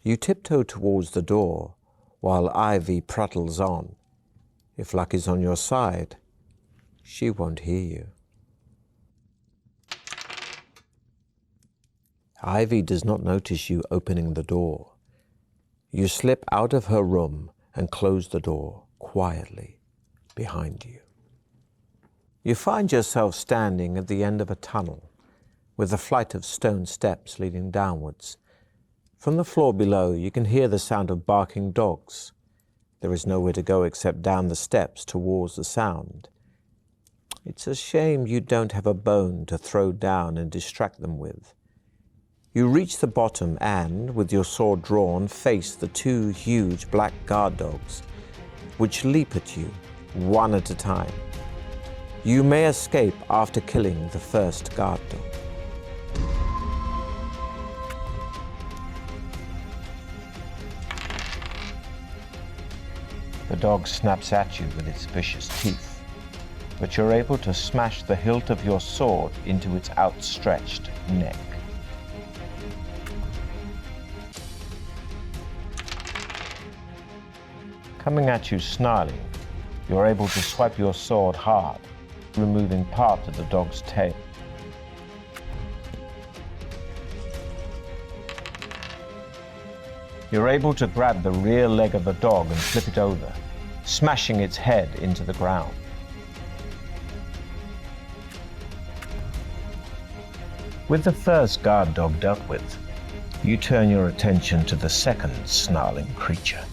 You tiptoe towards the door while Ivy prattles on. If luck is on your side, she won't hear you. Ivy does not notice you opening the door. You slip out of her room and close the door quietly behind you. You find yourself standing at the end of a tunnel with a flight of stone steps leading downwards. From the floor below, you can hear the sound of barking dogs. There is nowhere to go except down the steps towards the sound. It's a shame you don't have a bone to throw down and distract them with. You reach the bottom and, with your sword drawn, face the two huge black guard dogs, which leap at you, one at a time. You may escape after killing the first guard dog. The dog snaps at you with its vicious teeth, but you're able to smash the hilt of your sword into its outstretched neck. Coming at you snarling, you're able to swipe your sword hard, removing part of the dog's tail. You're able to grab the rear leg of the dog and flip it over, smashing its head into the ground. With the first guard dog dealt with, you turn your attention to the second snarling creature.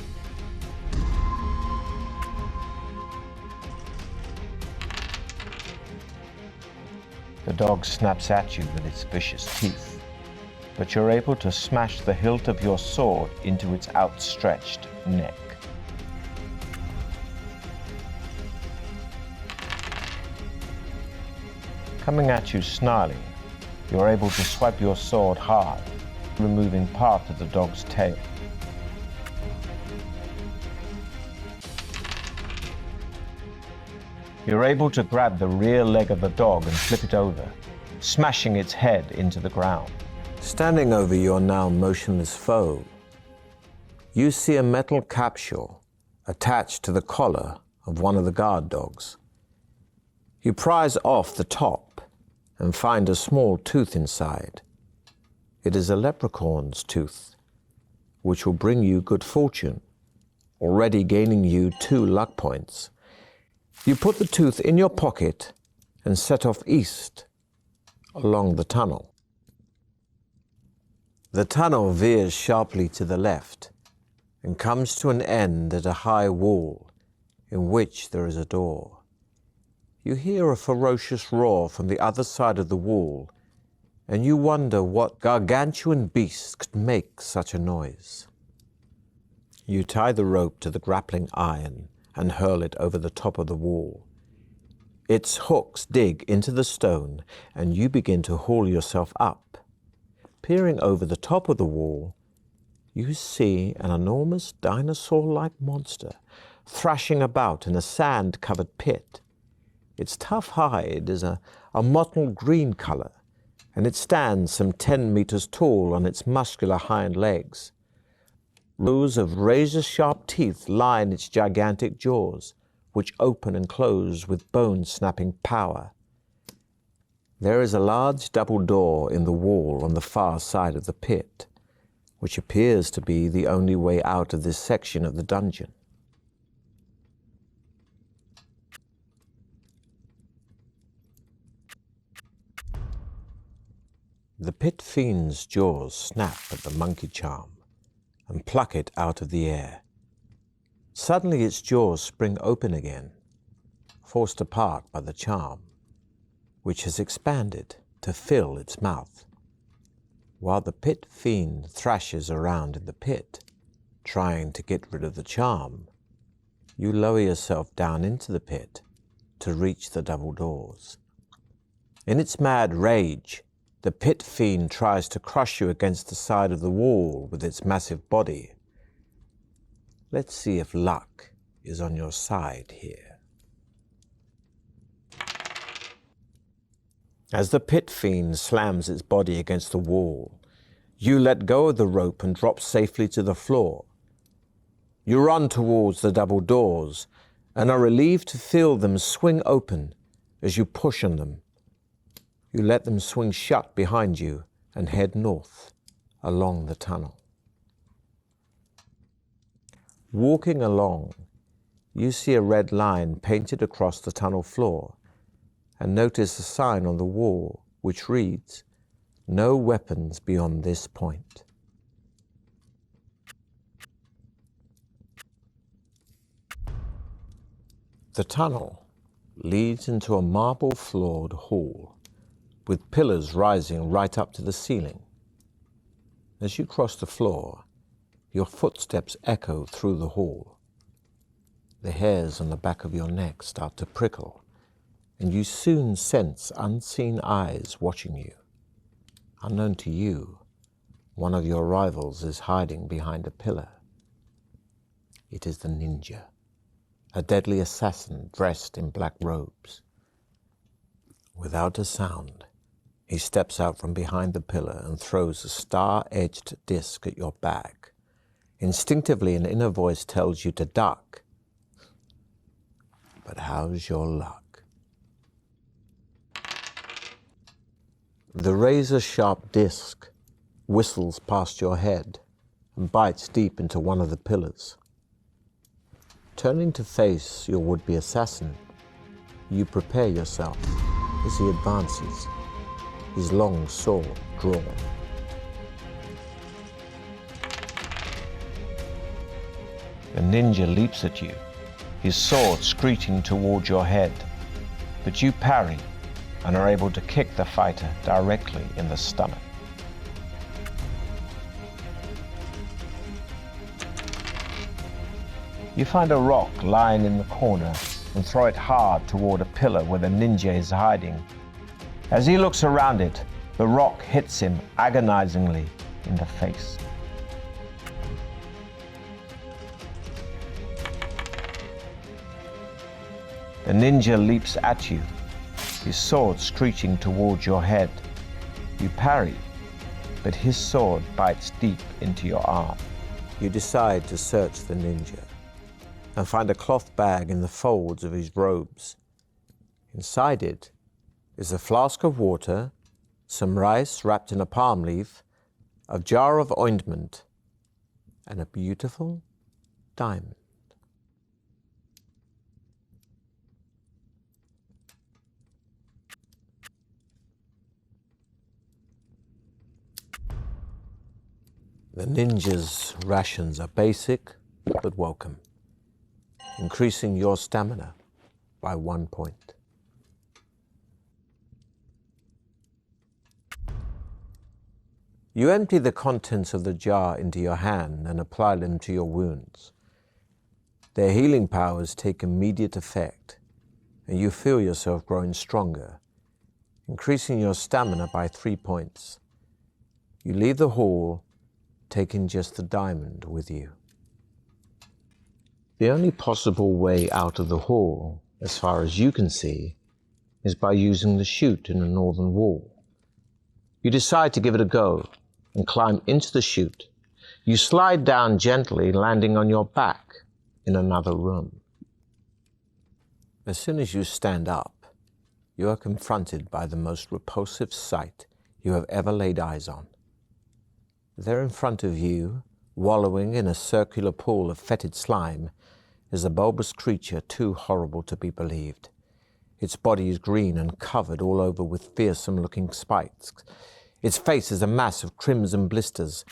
The dog snaps at you with its vicious teeth, but you're able to smash the hilt of your sword into its outstretched neck. Coming at you snarling, you're able to swipe your sword hard, removing part of the dog's tail. You're able to grab the rear leg of the dog and flip it over, smashing its head into the ground. Standing over your now motionless foe, you see a metal capsule attached to the collar of one of the guard dogs. You prise off the top and find a small tooth inside. It is a leprechaun's tooth, which will bring you good fortune, already gaining you 2 luck points. You put the tooth in your pocket and set off east along the tunnel. The tunnel veers sharply to the left and comes to an end at a high wall in which there is a door. You hear a ferocious roar from the other side of the wall, and you wonder what gargantuan beast could make such a noise. You tie the rope to the grappling iron and hurl it over the top of the wall. Its hooks dig into the stone, and you begin to haul yourself up. Peering over the top of the wall, you see an enormous dinosaur-like monster thrashing about in a sand-covered pit. Its tough hide is a mottled green color, and it stands some 10 meters tall on its muscular hind legs. Rows of razor-sharp teeth line its gigantic jaws, which open and close with bone-snapping power. There is a large double door in the wall on the far side of the pit, which appears to be the only way out of this section of the dungeon. The pit fiend's jaws snap at the monkey charm and pluck it out of the air. Suddenly its jaws spring open again, forced apart by the charm, which has expanded to fill its mouth. While the pit fiend thrashes around in the pit, trying to get rid of the charm, you lower yourself down into the pit to reach the double doors. In its mad rage, the pit fiend tries to crush you against the side of the wall with its massive body. Let's see if luck is on your side here. As the pit fiend slams its body against the wall, You let go of the rope and drop safely to the floor. You run towards the double doors and are relieved to feel them swing open as you push on them. You let them swing shut behind you and head north along the tunnel. Walking along, you see a red line painted across the tunnel floor and notice a sign on the wall which reads, "No weapons beyond this point." The tunnel leads into a marble-floored hall with pillars rising right up to the ceiling. As you cross the floor, your footsteps echo through the hall. The hairs on the back of your neck start to prickle, and you soon sense unseen eyes watching you. Unknown to you, one of your rivals is hiding behind a pillar. It is the ninja, a deadly assassin dressed in black robes. Without a sound, he steps out from behind the pillar and throws a star-edged disc at your back. Instinctively, an inner voice tells you to duck. But how's your luck? The razor-sharp disc whistles past your head and bites deep into one of the pillars. Turning to face your would-be assassin, you prepare yourself as he advances, his long sword drawn. The ninja leaps at you, his sword screeching toward your head, but you parry and are able to kick the fighter directly in the stomach. You find a rock lying in the corner and throw it hard toward a pillar where the ninja is hiding. As he looks around it, the rock hits him agonizingly in the face. The ninja leaps at you, his sword screeching towards your head. You parry, but his sword bites deep into your arm. You decide to search the ninja and find a cloth bag in the folds of his robes. Inside it is a flask of water, some rice wrapped in a palm leaf, a jar of ointment, and a beautiful diamond. The ninja's rations are basic but welcome, increasing your stamina by 1 point. You empty the contents of the jar into your hand and apply them to your wounds. Their healing powers take immediate effect, and you feel yourself growing stronger, increasing your stamina by 3 points. You leave the hall, taking just the diamond with you. The only possible way out of the hall, as far as you can see, is by using the chute in the northern wall. You decide to give it a go and climb into the chute. You slide down gently, landing on your back in another room. As soon as you stand up, you are confronted by the most repulsive sight you have ever laid eyes on. There in front of you, wallowing in a circular pool of fetid slime, is a bulbous creature too horrible to be believed. Its body is green and covered all over with fearsome-looking spikes. Its face is a mass of crimson blisters.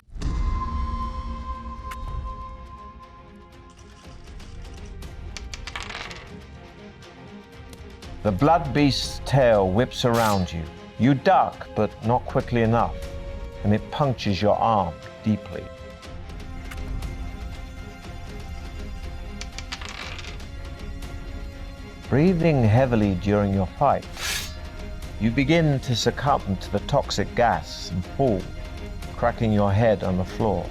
The blood beast's tail whips around you. You duck, but not quickly enough, and it punctures your arm deeply. Breathing heavily during your fight, you begin to succumb to the toxic gas and fall, cracking your head on the floor.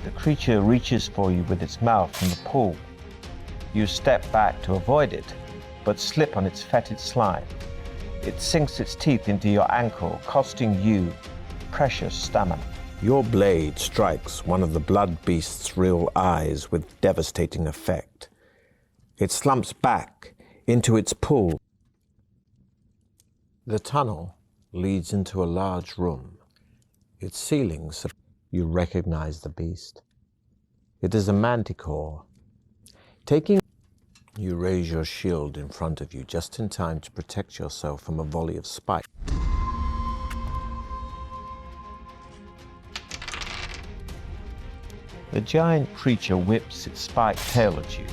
The creature reaches for you with its mouth in the pool. You step back to avoid it, but slip on its fetid slime it sinks its teeth into your ankle, costing you precious stamina. Your blade strikes one of the blood beast's real eyes with devastating effect. It slumps back into its pool. The tunnel leads into a large room. Its ceilings, you recognize the beast. It is a manticore. You raise your shield in front of you just in time to protect yourself from a volley of spikes. The giant creature whips its spiked tail at you,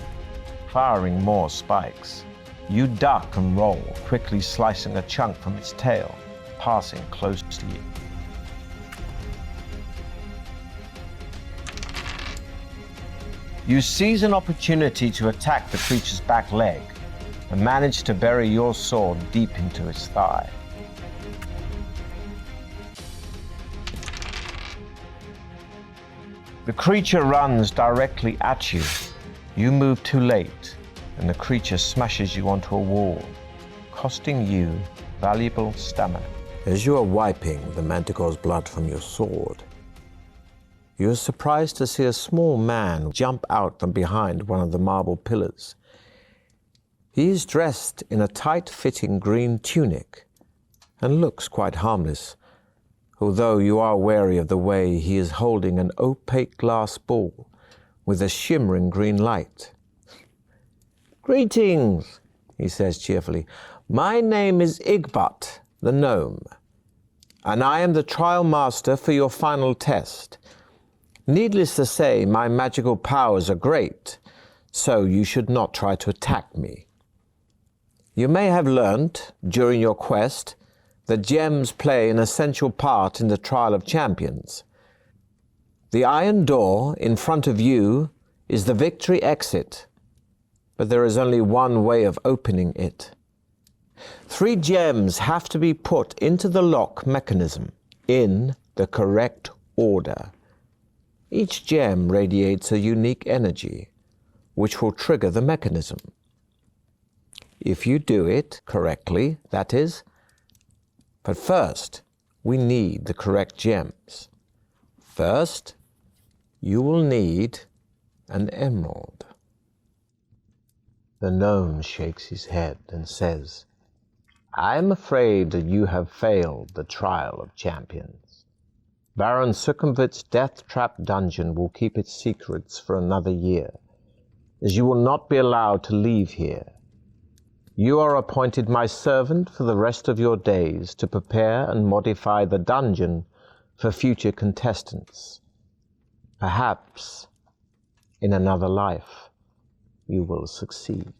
firing more spikes. You duck and roll, quickly slicing a chunk from its tail, passing close to you. You seize an opportunity to attack the creature's back leg and manage to bury your sword deep into its thigh. The creature runs directly at you. You move too late, and the creature smashes you onto a wall, costing you valuable stamina. As you are wiping the manticore's blood from your sword, you are surprised to see a small man jump out from behind one of the marble pillars. He is dressed in a tight-fitting green tunic and looks quite harmless, although you are wary of the way he is holding an opaque glass ball with a shimmering green light. "Greetings," he says cheerfully. "My name is Igbot, the gnome, and I am the trial master for your final test. Needless to say, my magical powers are great, so you should not try to attack me. You may have learnt, during your quest, that gems play an essential part in the trial of champions. The iron door in front of you is the victory exit, but there is only one way of opening it. 3 gems have to be put into the lock mechanism in the correct order. Each gem radiates a unique energy, which will trigger the mechanism. If you do it correctly, that is. But first, we need the correct gems. First, you will need an emerald." The gnome shakes his head and says, "I am afraid that you have failed the trial of champions. Baron Succumvit's Deathtrap dungeon will keep its secrets for another year, as you will not be allowed to leave here. You are appointed my servant for the rest of your days to prepare and modify the dungeon for future contestants. Perhaps, in another life, you will succeed."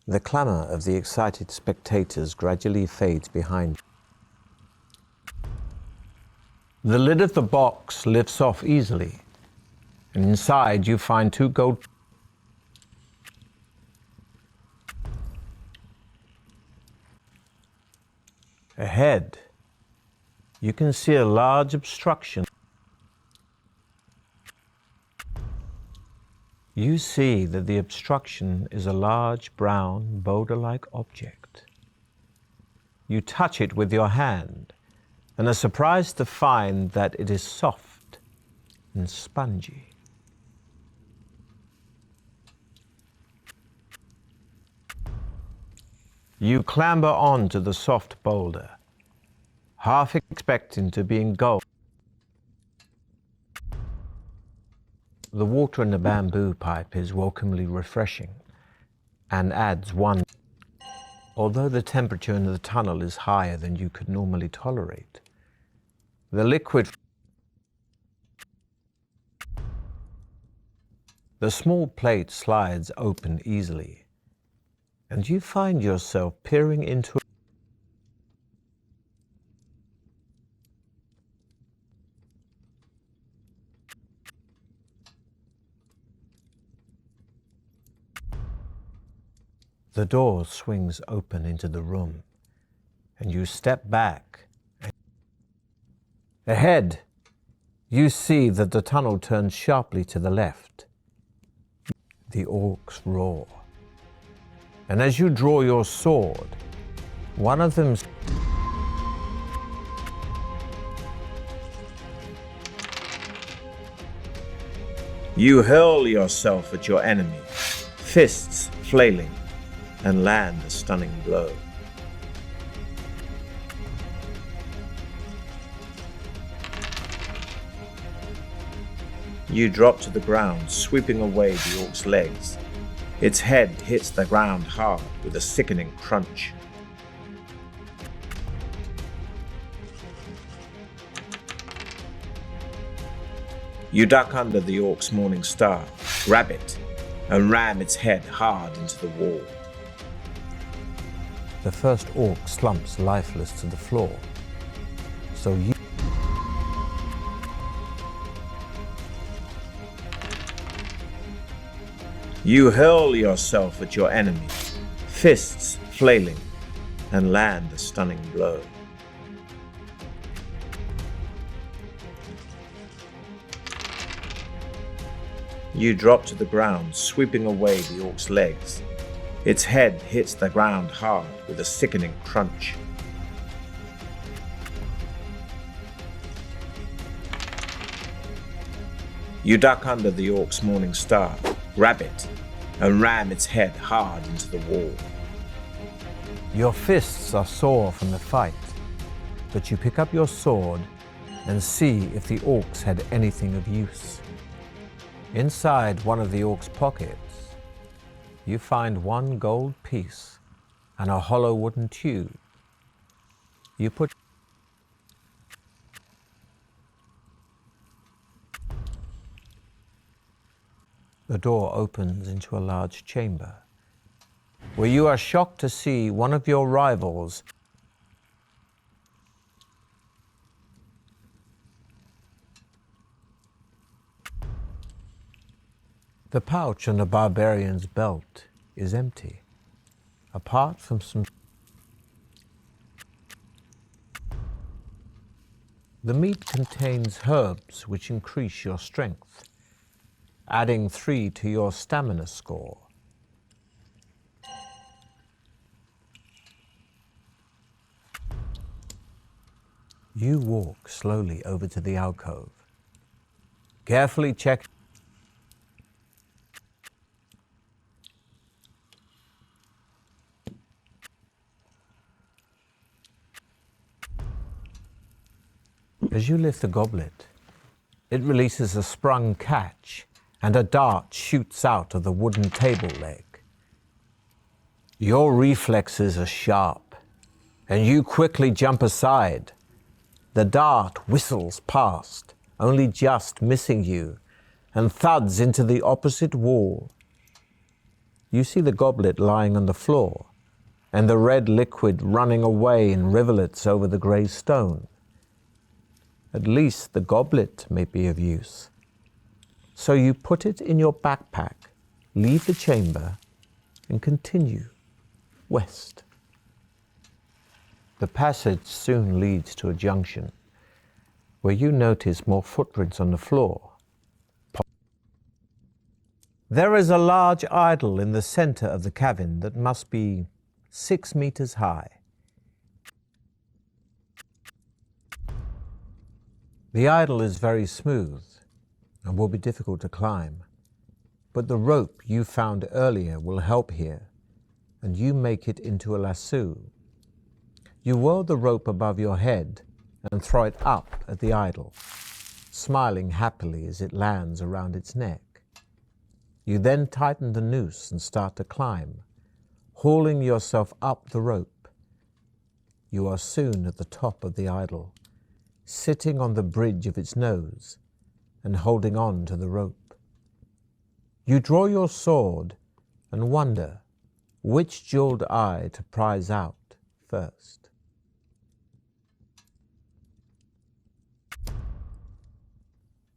The clamour of the excited spectators gradually fades behind you. The lid of the box lifts off easily, and inside you find 2 gold. Ahead, you can see a large obstruction. You see that the obstruction is a large brown boulder-like object. You touch it with your hand and are surprised to find that it is soft and spongy. You clamber onto the soft boulder, half expecting to be engulfed. The water in the bamboo pipe is welcomely refreshing and adds one. Although the temperature in the tunnel is higher than you could normally tolerate, the liquid. The small plate slides open easily, and you find yourself peering into The door swings open into the room, and you step back. Ahead, you see that the tunnel turns sharply to the left. The orcs roar. And as you draw your sword, one of them you hurl yourself at your enemy, fists flailing, and land a stunning blow. You drop to the ground, sweeping away the orc's legs. Its head hits the ground hard with a sickening crunch. You duck under the orc's morning star, grab it, and ram its head hard into the wall. The first orc slumps lifeless to the floor, so you hurl yourself at your enemy, fists flailing, and land a stunning blow. You drop to the ground, sweeping away the orc's legs. Its head hits the ground hard with a sickening crunch. You duck under the orc's morning star, grab it, and ram its head hard into the wall. Your fists are sore from the fight, but you pick up your sword and see if the orcs had anything of use. Inside one of the orc's pockets, you find one gold piece and a hollow wooden tube. You put the door opens into a large chamber, where you are shocked to see one of your rivals The pouch on the barbarian's belt is empty, apart from some. The meat contains herbs which increase your strength, adding 3 to your stamina score. You walk slowly over to the alcove, carefully check. As you lift the goblet, it releases a sprung catch, and a dart shoots out of the wooden table leg. Your reflexes are sharp, and you quickly jump aside. The dart whistles past, only just missing you, and thuds into the opposite wall. You see the goblet lying on the floor, and the red liquid running away in rivulets over the grey stone. At least the goblet may be of use. So you put it in your backpack, leave the chamber, and continue west. The passage soon leads to a junction, where you notice more footprints on the floor. There is a large idol in the center of the cavern that must be 6 meters high. The idol is very smooth and will be difficult to climb, but the rope you found earlier will help here, and you make it into a lasso. You whirl the rope above your head and throw it up at the idol, smiling happily as it lands around its neck. You then tighten the noose and start to climb, hauling yourself up the rope. You are soon at the top of the idol, sitting on the bridge of its nose and holding on to the rope. You draw your sword and wonder which jeweled eye to prize out first.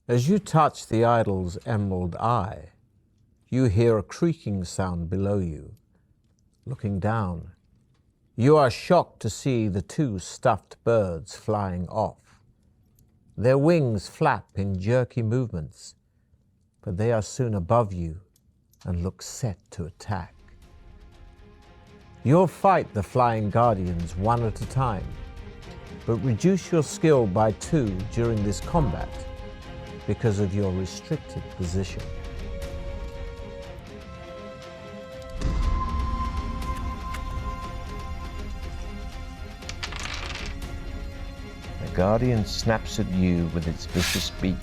As you touch the idol's emerald eye, you hear a creaking sound below you. looking down. You are shocked to see the two stuffed birds flying off. Their wings flap in jerky movements, but they are soon above you and look set to attack. You'll fight the flying guardians one at a time, but reduce your skill by 2 during this combat because of your restricted position. The guardian snaps at you with its vicious beak,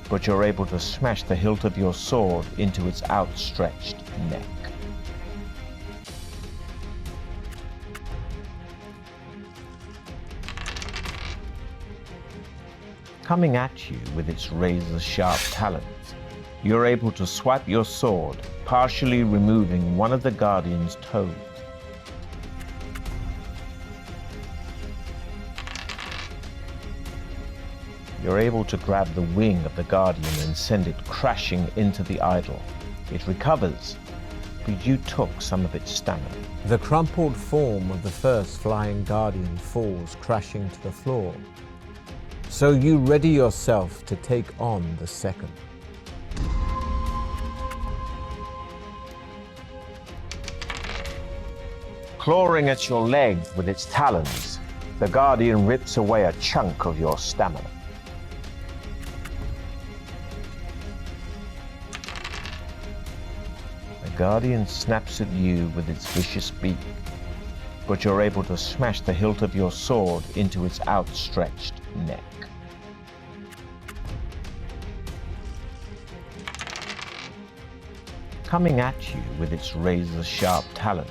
but you're able to smash the hilt of your sword into its outstretched neck. Coming at you with its razor-sharp talons, you're able to swipe your sword, partially removing one of the guardian's toes. You're able to grab the wing of the guardian and send it crashing into the idol. It recovers, but you took some of its stamina. The crumpled form of the first flying guardian falls crashing to the floor. So you ready yourself to take on the second. Clawing at your leg with its talons, the guardian rips away a chunk of your stamina. The guardian snaps at you with its vicious beak, but you're able to smash the hilt of your sword into its outstretched neck. Coming at you with its razor-sharp talons,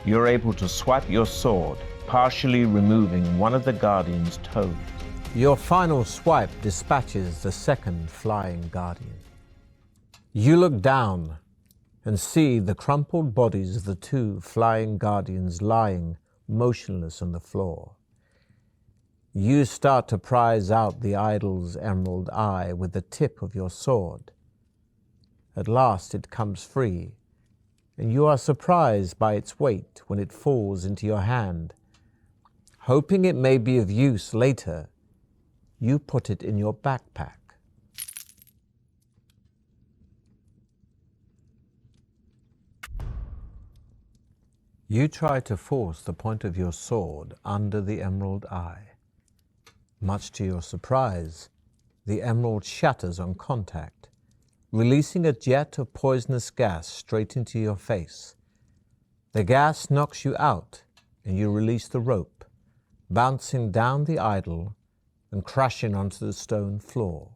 you're able to swipe your sword, partially removing one of the guardian's toes. Your final swipe dispatches the second flying guardian. You look down and see the crumpled bodies of the 2 flying guardians lying motionless on the floor. You start to prise out the idol's emerald eye with the tip of your sword. At last it comes free, and you are surprised by its weight when it falls into your hand. Hoping it may be of use later, you put it in your backpack. You try to force the point of your sword under the emerald eye. Much to your surprise, the emerald shatters on contact, releasing a jet of poisonous gas straight into your face. The gas knocks you out, and you release the rope, bouncing down the idol and crashing onto the stone floor.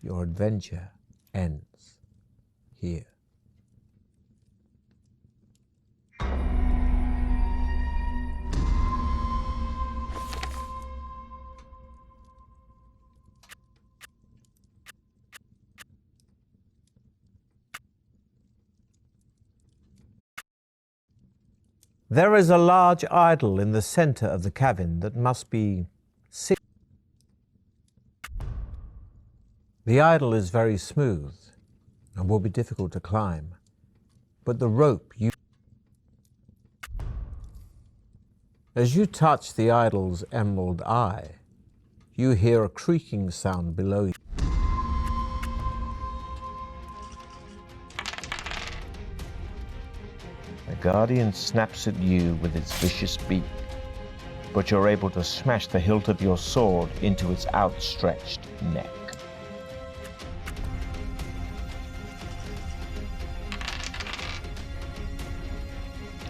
Your adventure ends here. There is a large idol in the center of the cavern that must be 6. The idol is very smooth and will be difficult to climb, but the rope you... As you touch the idol's emerald eye, you hear a creaking sound below you. The guardian snaps at you with its vicious beak, but you're able to smash the hilt of your sword into its outstretched neck.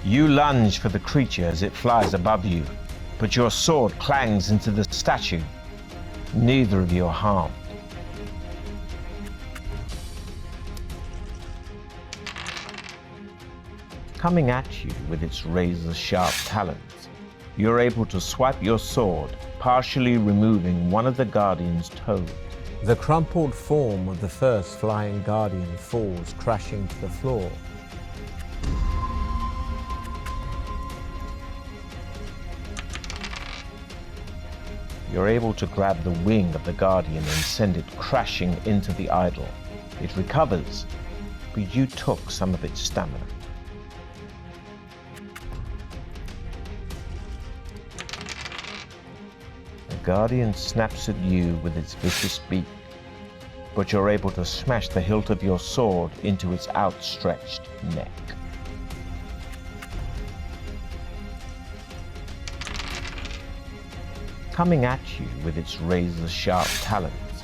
You lunge for the creature as it flies above you, but your sword clangs into the statue. Neither of you are harmed. Coming at you with its razor-sharp talons, you're able to swipe your sword, partially removing one of the guardian's toes. The crumpled form of the first flying guardian falls crashing to the floor. You're able to grab the wing of the guardian and send it crashing into the idol. It recovers, but you took some of its stamina. guardian snaps at you with its vicious beak, but you're able to smash the hilt of your sword into its outstretched neck. Coming at you with its razor-sharp talons,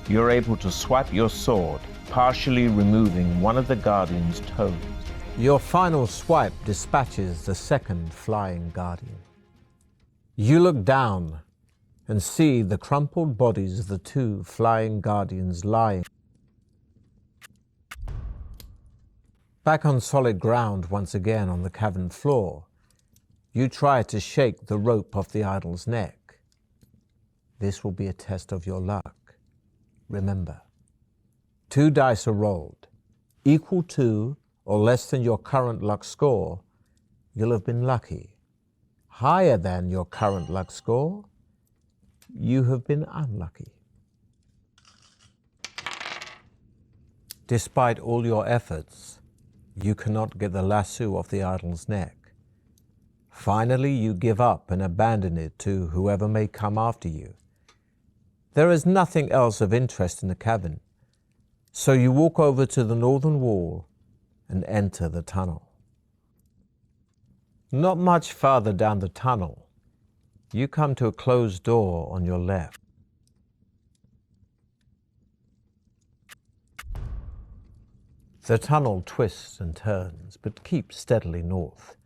you're able to swipe your sword, partially removing one of the guardian's toes. Your final swipe dispatches the second flying guardian. You look down and see the crumpled bodies of the two flying guardians lying. Back on solid ground once again on the cavern floor, you try to shake the rope off the idol's neck. This will be a test of your luck. Remember, 2 dice are rolled. Equal to or less than your current luck score, you'll have been lucky. Higher than your current luck score, you have been unlucky. Despite all your efforts, you cannot get the lasso off the idol's neck. Finally, you give up and abandon it to whoever may come after you. There is nothing else of interest in the cavern, so you walk over to the northern wall and enter the tunnel. Not much farther down the tunnel, you come to a closed door on your left. The tunnel twists and turns, but keeps steadily north.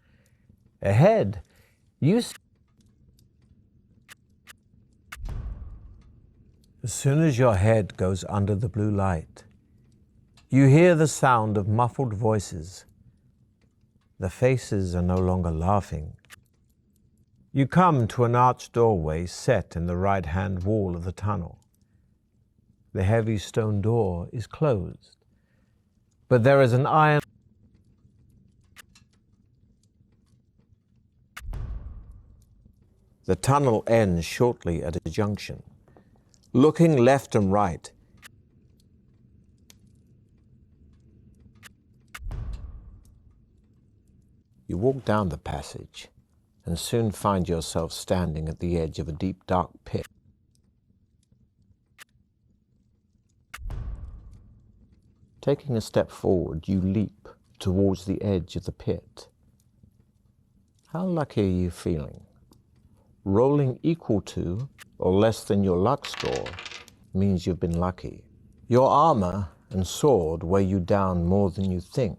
Ahead, you see. As soon as your head goes under the blue light, you hear the sound of muffled voices. The faces are no longer laughing. You come to an arched doorway set in the right-hand wall of the tunnel. The heavy stone door is closed, but there is an iron. The tunnel ends shortly at a junction. Looking left and right, you walk down the passage and soon find yourself standing at the edge of a deep, dark pit. Taking a step forward, you leap towards the edge of the pit. How lucky are you feeling? Rolling equal to or less than your luck score means you've been lucky. Your armor and sword weigh you down more than you think.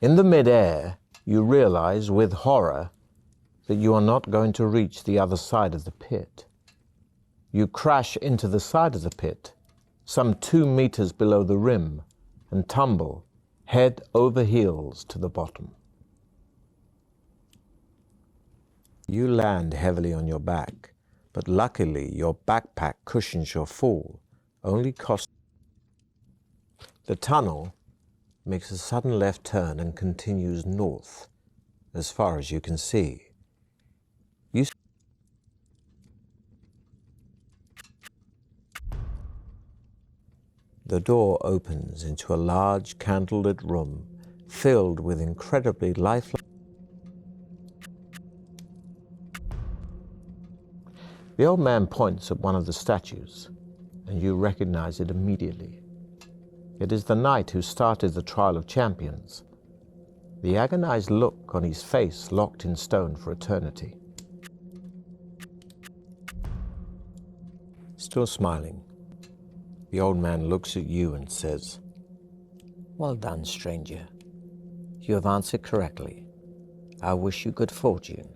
In the mid-air, you realize with horror that you are not going to reach the other side of the pit. You crash into the side of the pit, some 2 meters below the rim, and tumble head over heels to the bottom. You land heavily on your back, but luckily your backpack cushions your fall, only cost. The tunnel makes a sudden left turn and continues north, as far as you can see. The door opens into a large candlelit room filled with incredibly lifelike. The old man points at one of the statues, and you recognize it immediately. It is the knight who started the trial of champions, the agonized look on his face locked in stone for eternity. Still smiling, the old man looks at you and says, "Well done, stranger. You have answered correctly. I wish you good fortune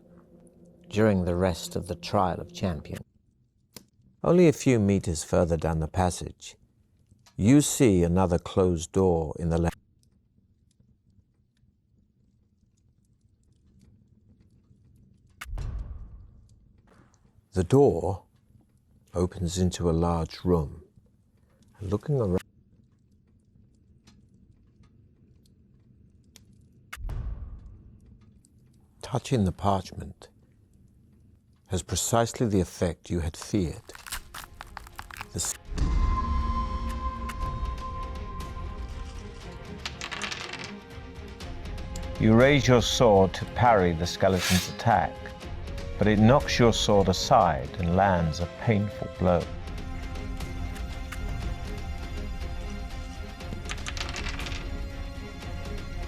during the rest of the trial of champions." Only a few meters further down the passage, you see another closed door in the left. The door opens into a large room. Looking around, touching the parchment has precisely the effect you had feared. You raise your sword to parry the skeleton's attack, but it knocks your sword aside and lands a painful blow.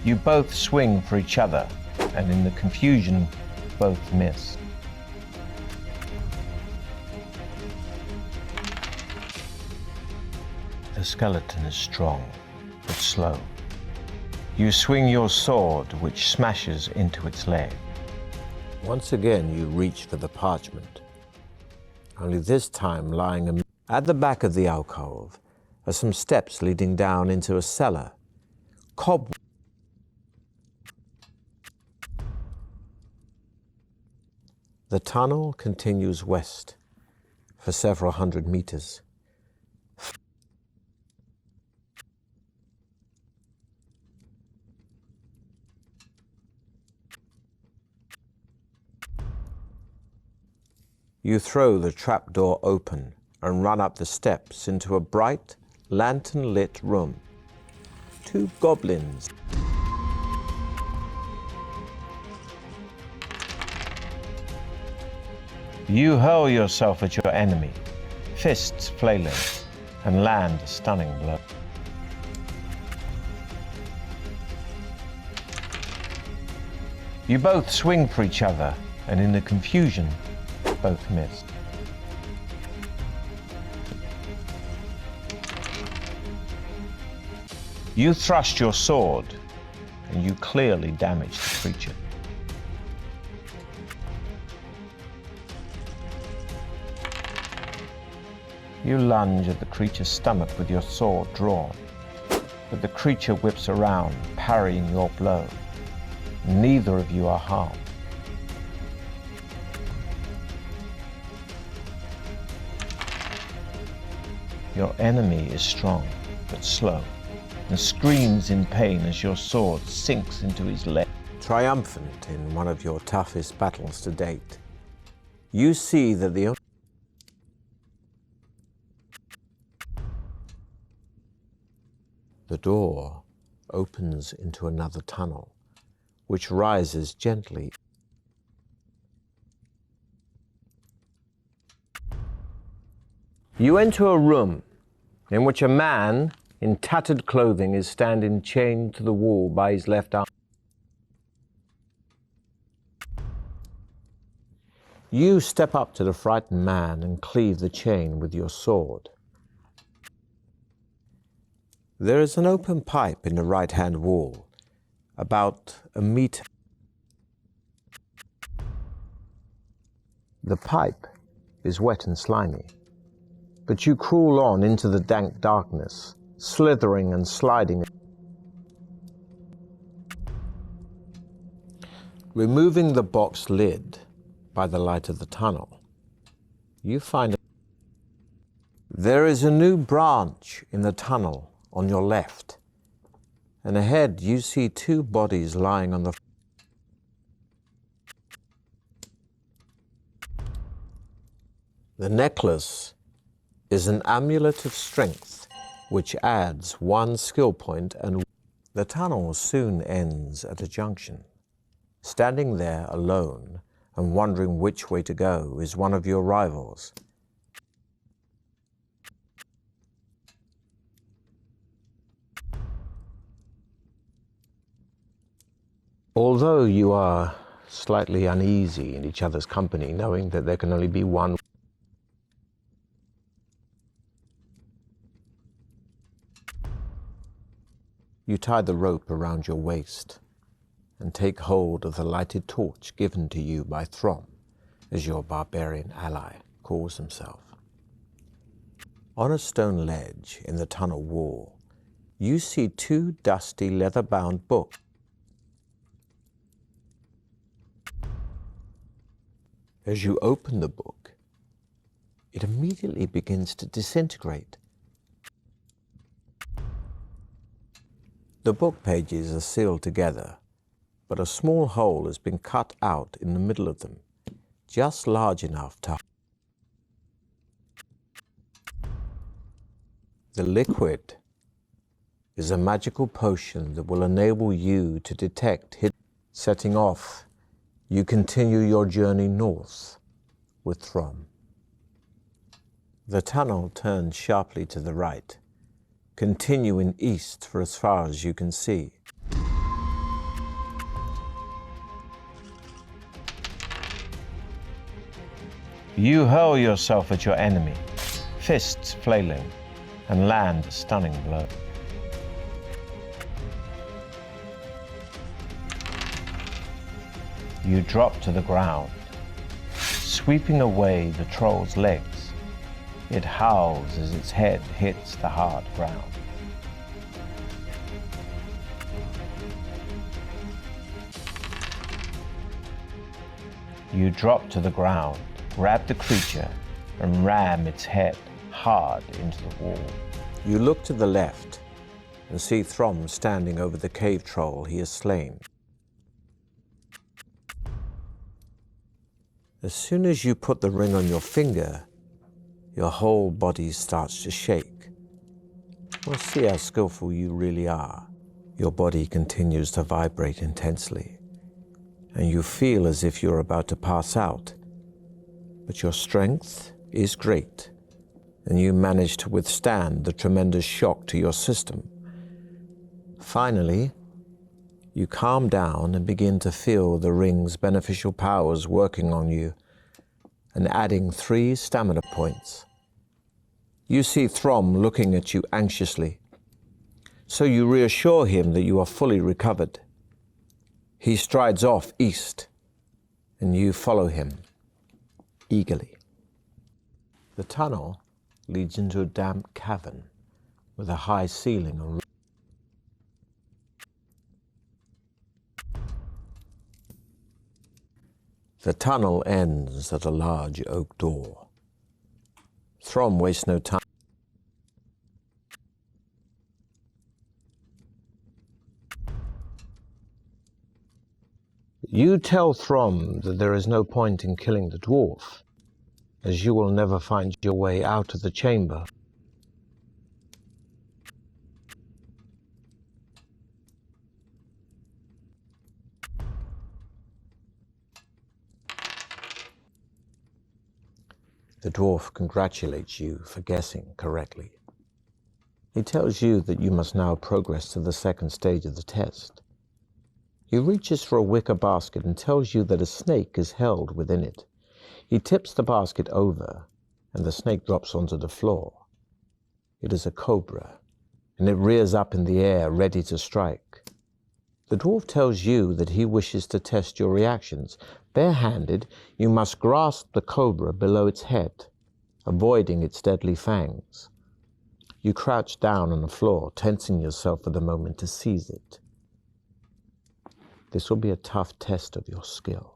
You both swing for each other, and in the confusion, both miss. The skeleton is strong, but slow. You swing your sword, which smashes into its leg. Once again you reach for the parchment, only this time lying at the back of the alcove are some steps leading down into a cellar. The tunnel continues west for several hundred meters. You throw the trapdoor open and run up the steps into a bright, lantern-lit room. 2 goblins. You hurl yourself at your enemy, fists flailing, and land a stunning blow. You both swing for each other, and in the confusion, both miss. You thrust your sword, and you clearly damage the creature. You lunge at the creature's stomach with your sword drawn, but the creature whips around, parrying your blow. Neither of you are harmed. Your enemy is strong, but slow, and screams in pain as your sword sinks into his leg. Triumphant in one of your toughest battles to date, you see that the door opens into another tunnel, which rises gently. You enter a room in which a man in tattered clothing is standing chained to the wall by his left arm. You step up to the frightened man and cleave the chain with your sword. There is an open pipe in the right-hand wall, about a meter. The pipe is wet and slimy, but you crawl on into the dank darkness, slithering and sliding. Removing the box lid by the light of the tunnel, you find there is a new branch in the tunnel on your left, and ahead you see 2 bodies lying on the floor. The necklace is an amulet of strength, which adds 1 skill point, and the tunnel soon ends at a junction. Standing there alone and wondering which way to go is one of your rivals. Although you are slightly uneasy in each other's company, knowing that there can only be one, you tie the rope around your waist and take hold of the lighted torch given to you by Throm, as your barbarian ally calls himself. On a stone ledge in the tunnel wall, you see 2 dusty leather-bound books. As you open the book, it immediately begins to disintegrate. The book pages are sealed together, but a small hole has been cut out in the middle of them, just large enough to... The liquid is a magical potion that will enable you to detect hidden, setting off You continue your journey north with Throm. The tunnel turns sharply to the right, continuing east for as far as you can see. You hurl yourself at your enemy, fists flailing, and land a stunning blow. You drop to the ground, sweeping away the troll's legs. It howls as its head hits the hard ground. You drop to the ground, grab the creature, and ram its head hard into the wall. You look to the left and see Throm standing over the cave troll he has slain. As soon as you put the ring on your finger, your whole body starts to shake. We'll see how skillful you really are. Your body continues to vibrate intensely, and you feel as if you're about to pass out. But your strength is great, and you manage to withstand the tremendous shock to your system. Finally, you calm down and begin to feel the ring's beneficial powers working on you and adding 3 stamina points. You see Throm looking at you anxiously, so you reassure him that you are fully recovered. He strides off east, and you follow him eagerly. The tunnel leads into a damp cavern with a high ceiling and the tunnel ends at a large oak door. Throm wastes no time. You tell Throm that there is no point in killing the dwarf, as you will never find your way out of the chamber. The dwarf congratulates you for guessing correctly. He tells you that you must now progress to the second stage of the test. He reaches for a wicker basket and tells you that a snake is held within it. He tips the basket over, and the snake drops onto the floor. It is a cobra, and it rears up in the air, ready to strike. The dwarf tells you that he wishes to test your reactions. Barehanded, you must grasp the cobra below its head, avoiding its deadly fangs. You crouch down on the floor, tensing yourself for the moment to seize it. This will be a tough test of your skill.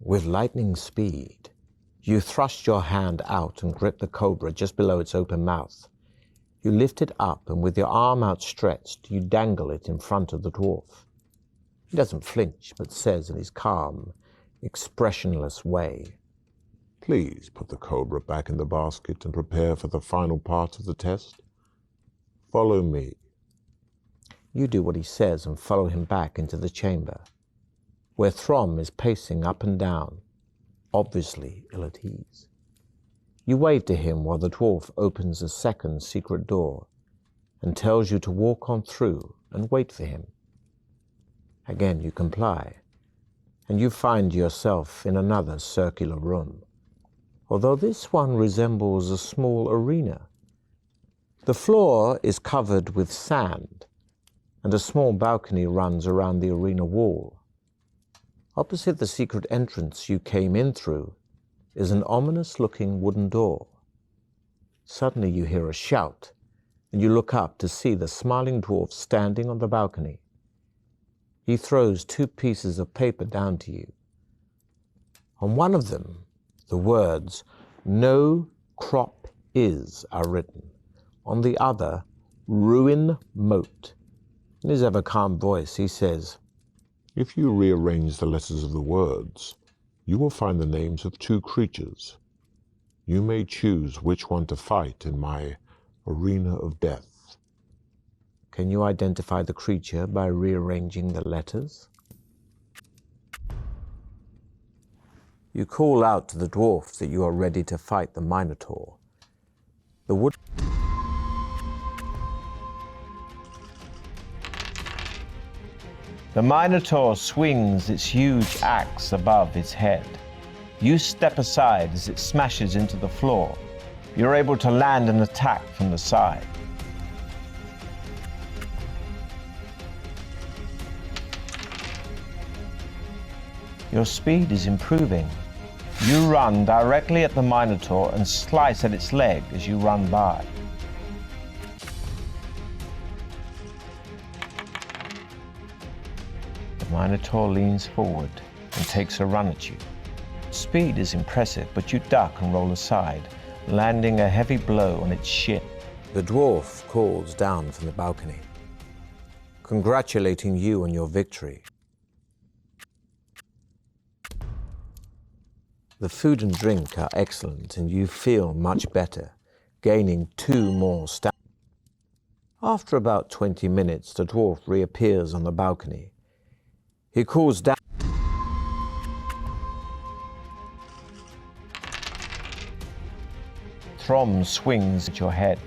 With lightning speed, you thrust your hand out and grip the cobra just below its open mouth. You lift it up, and with your arm outstretched, you dangle it in front of the dwarf. He doesn't flinch, but says in his calm, expressionless way, "Please put the cobra back in the basket and prepare for the final part of the test. Follow me." You do what he says and follow him back into the chamber, where Throm is pacing up and down, obviously ill at ease. You wave to him while the dwarf opens a second secret door and tells you to walk on through and wait for him. Again you comply, and you find yourself in another circular room, although this one resembles a small arena. The floor is covered with sand, and a small balcony runs around the arena wall. Opposite the secret entrance you came in through is an ominous-looking wooden door. Suddenly you hear a shout, and you look up to see the smiling dwarf standing on the balcony. He throws 2 pieces of paper down to you. On one of them, the words, "No crop is," are written. On the other, "Ruin Moat." In his ever-calm voice, he says, If you rearrange the letters of the words, you will find the names of 2 creatures. You may choose which one to fight in my arena of death. Can you identify the creature by rearranging the letters? You call out to the dwarf that you are ready to fight the Minotaur. The Minotaur swings its huge axe above its head. You step aside as it smashes into the floor. You're able to land an attack from the side. Your speed is improving. You run directly at the Minotaur and slice at its leg as you run by. The Minotaur leans forward and takes a run at you. Speed is impressive, but you duck and roll aside, landing a heavy blow on its shin. The dwarf calls down from the balcony, congratulating you on your victory. The food and drink are excellent, and you feel much better, gaining 2 more stamina. After about 20 minutes, the dwarf reappears on the balcony. He calls down. Throm swings at your head.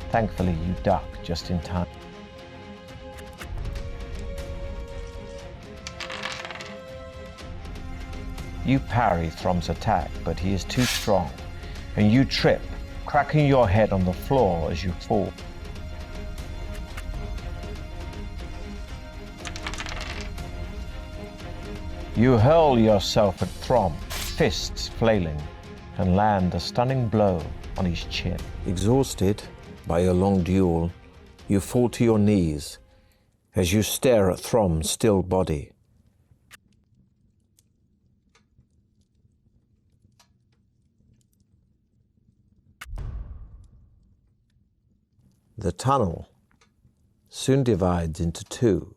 Thankfully, you duck just in time. You parry Throm's attack, but he is too strong, and you trip, cracking your head on the floor as you fall. You hurl yourself at Throm, fists flailing, and land a stunning blow on his chin. Exhausted by your long duel, you fall to your knees as you stare at Throm's still body. The tunnel soon divides into 2.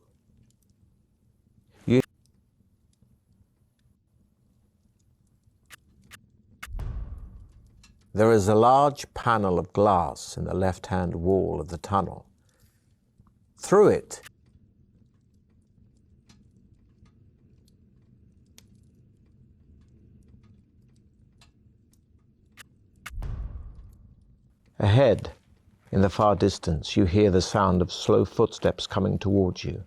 There is a large panel of glass in the left-hand wall of the tunnel. Through it, ahead, in the far distance, you hear the sound of slow footsteps coming towards you.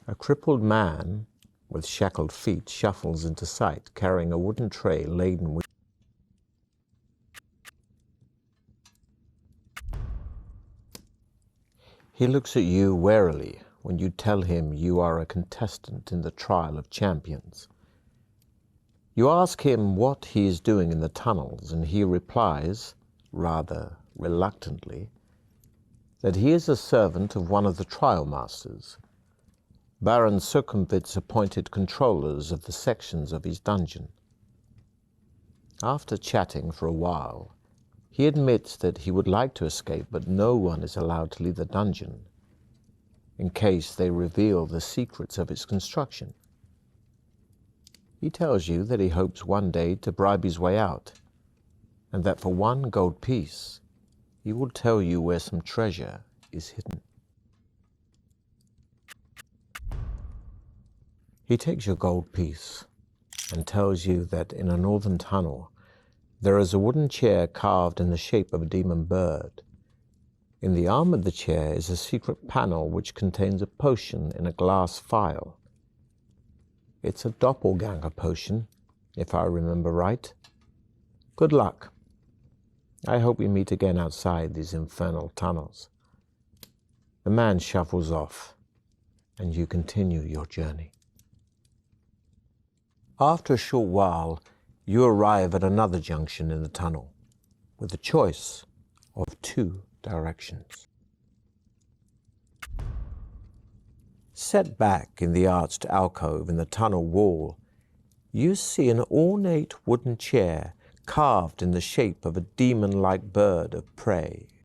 A crippled man with shackled feet shuffles into sight, carrying a wooden tray laden with... He looks at you warily when you tell him you are a contestant in the Trial of Champions. You ask him what he is doing in the tunnels, and he replies, rather reluctantly, that he is a servant of one of the trial masters, Baron Succumvit's appointed controllers of the sections of his dungeon. After chatting for a while, he admits that he would like to escape, but no one is allowed to leave the dungeon in case they reveal the secrets of its construction. He tells you that he hopes one day to bribe his way out, and that for 1 gold piece, he will tell you where some treasure is hidden. He takes your gold piece and tells you that in a northern tunnel there is a wooden chair carved in the shape of a demon bird. In the arm of the chair is a secret panel which contains a potion in a glass phial. It's a doppelganger potion, if I remember right. Good luck. I hope we meet again outside these infernal tunnels. The man shuffles off, and you continue your journey. After a short while, you arrive at another junction in the tunnel, with a choice of 2 directions. Set back in the arched alcove in the tunnel wall, you see an ornate wooden chair carved in the shape of a demon-like bird of prey.